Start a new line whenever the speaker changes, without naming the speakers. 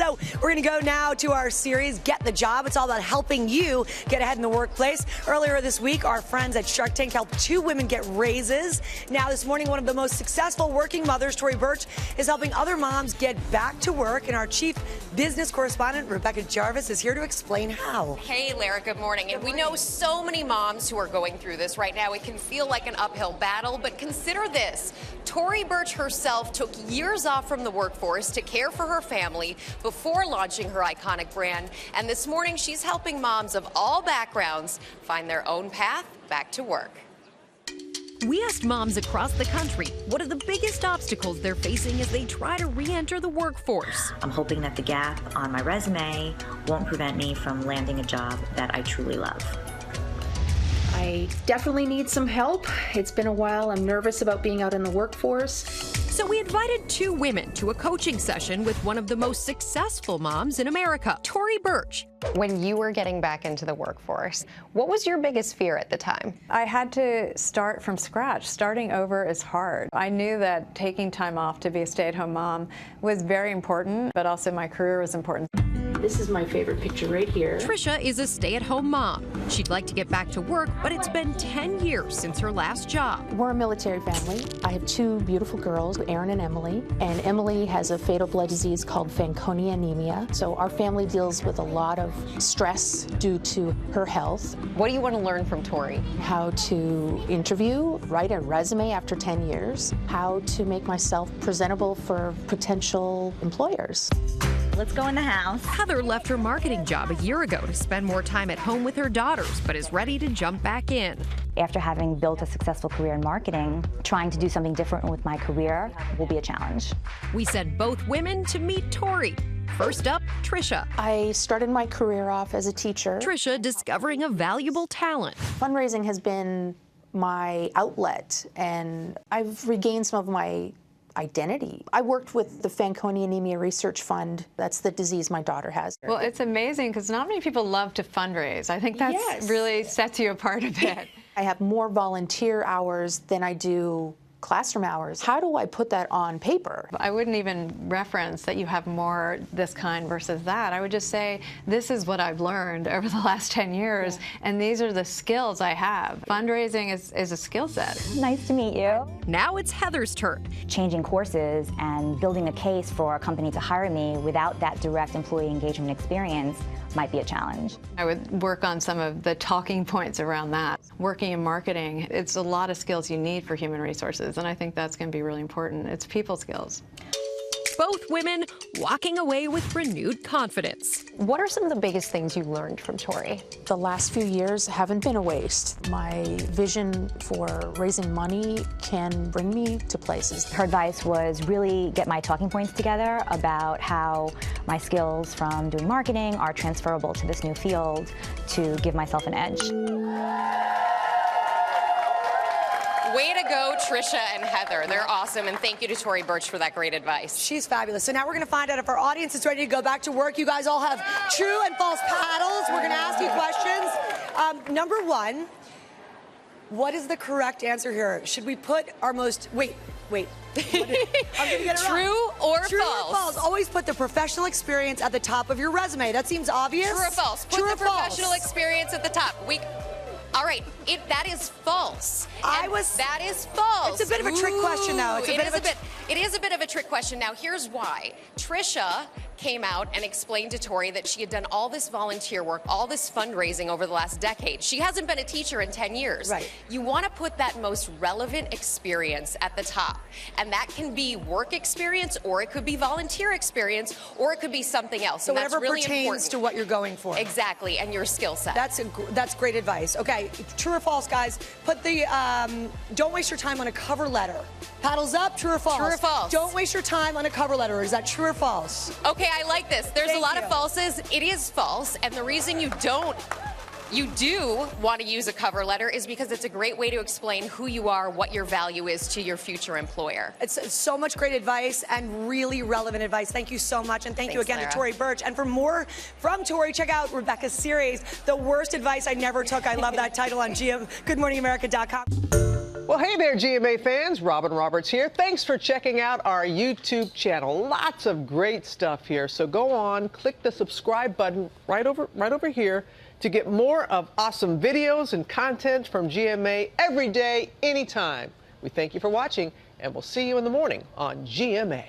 So we're going to go now to our series, Get the Job. It's all about helping you get ahead in the workplace. Earlier this week, our friends at Shark Tank helped 2 women get raises. Now this morning, one of the most successful working mothers, Tory Burch, is helping other moms get back to work. And our chief business correspondent, Rebecca Jarvis, is here to explain how.
Hey, Lara, good morning. And we know so many moms who are going through this right now. It can feel like an uphill battle, but consider this. Tory Burch herself took years off from the workforce to care for her family before launching her iconic brand. And this morning, she's helping moms of all backgrounds find their own path back to work.
We asked moms across the country what are the biggest obstacles they're facing as they try to re-enter the workforce.
I'm hoping that the gap on my resume won't prevent me from landing a job that I truly love.
I definitely need some help. It's been a while. I'm nervous about being out in the workforce.
So we invited 2 women to a coaching session with one of the most successful moms in America, Tory Burch.
When you were getting back into the workforce, what was your biggest fear at the time?
I had to start from scratch. Starting over is hard. I knew that taking time off to be a stay-at-home mom was very important, but also my career was important.
This is my favorite picture right here.
Trisha is a stay-at-home mom. She'd like to get back to work, but it's been 10 years since her last job.
We're a military family. I have 2 beautiful girls, Erin and Emily. And Emily has a fatal blood disease called Fanconi anemia. So our family deals with a lot of stress due to her health.
What do you want to learn from Tory?
How to interview, write a resume after 10 years, how to make myself presentable for potential employers.
Let's go in the house.
Heather left her marketing job a year ago to spend more time at home with her daughters, but is ready to jump back in.
After having built a successful career in marketing, trying to do something different with my career will be a challenge.
We sent both women to meet Tory. First up, Trisha.
I started my career off as a teacher.
Trisha discovering a valuable talent.
Fundraising has been my outlet, and I've regained some of my identity. I worked with the Fanconi Anemia Research Fund. That's the disease my daughter has.
Well, it's amazing because not many people love to fundraise. I think that really sets you apart a bit.
I have more volunteer hours than I do classroom hours. How do I put that on paper?
I wouldn't even reference that you have more this kind versus that. I would just say, this is what I've learned over the last 10 years, and these are the skills I have. Fundraising is a skill set.
Nice to meet you.
Now it's Heather's turn.
Changing courses and building a case for a company to hire me without that direct employee engagement experience might be a challenge.
I would work on some of the talking points around that. Working in marketing, it's a lot of skills you need for human resources, and I think that's going to be really important. It's people skills.
Both women walking away with renewed confidence.
What are some of the biggest things you learned from Tory?
The last few years haven't been a waste. My vision for raising money can bring me to places.
Her advice was really get my talking points together about how my skills from doing marketing are transferable to this new field to give myself an edge.
Way to go, Trisha and Heather. They're awesome, and thank you to Tory Burch for that great advice.
She's fabulous. So now we're going to find out if our audience is ready to go back to work. You guys all have true and false paddles. We're going to ask you questions. Number 1, what is the correct answer here? Should we put our most... Wait. I'm going to get it wrong.
True or
True
false?
Or false. Always put the professional experience at the top of your resume. That seems obvious.
True or false? Put the professional experience at the top. All right, that is false. That is false.
It's a bit of a trick question, though.
It is a bit of a trick question. Now, here's why. Trisha came out and explained to Tory that she had done all this volunteer work, all this fundraising over the last decade. She hasn't been a teacher in 10 years.
Right.
You want to put that most relevant experience at the top. And that can be work experience, or it could be volunteer experience, or it could be something else.
So
and that's
whatever
really
pertains
important
to what you're going for.
Exactly, and your skill set.
That's great advice. Okay, true or false, guys? Put the don't waste your time on a cover letter. Paddles up, true or false?
True or false?
Don't waste your time on a cover letter. Is that true or false?
Okay, I like this. There's a lot
Thank
of
you.
falses. It is false, and the reason you do want to use a cover letter is because it's a great way to explain who you are, what your value is to your future employer.
It's so much great advice and really relevant advice. Thank you so much, and thank you again
Lara.
to Tory Burch. And for more from Tory, check out Rebecca's series, The Worst Advice I Never Took. I love that title on GoodMorningAmerica.com.
Well, hey there, GMA fans. Robin Roberts here. Thanks for checking out our YouTube channel. Lots of great stuff here. So go on, click the subscribe button right over here to get more of awesome videos and content from GMA every day, anytime. We thank you for watching, and we'll see you in the morning on GMA.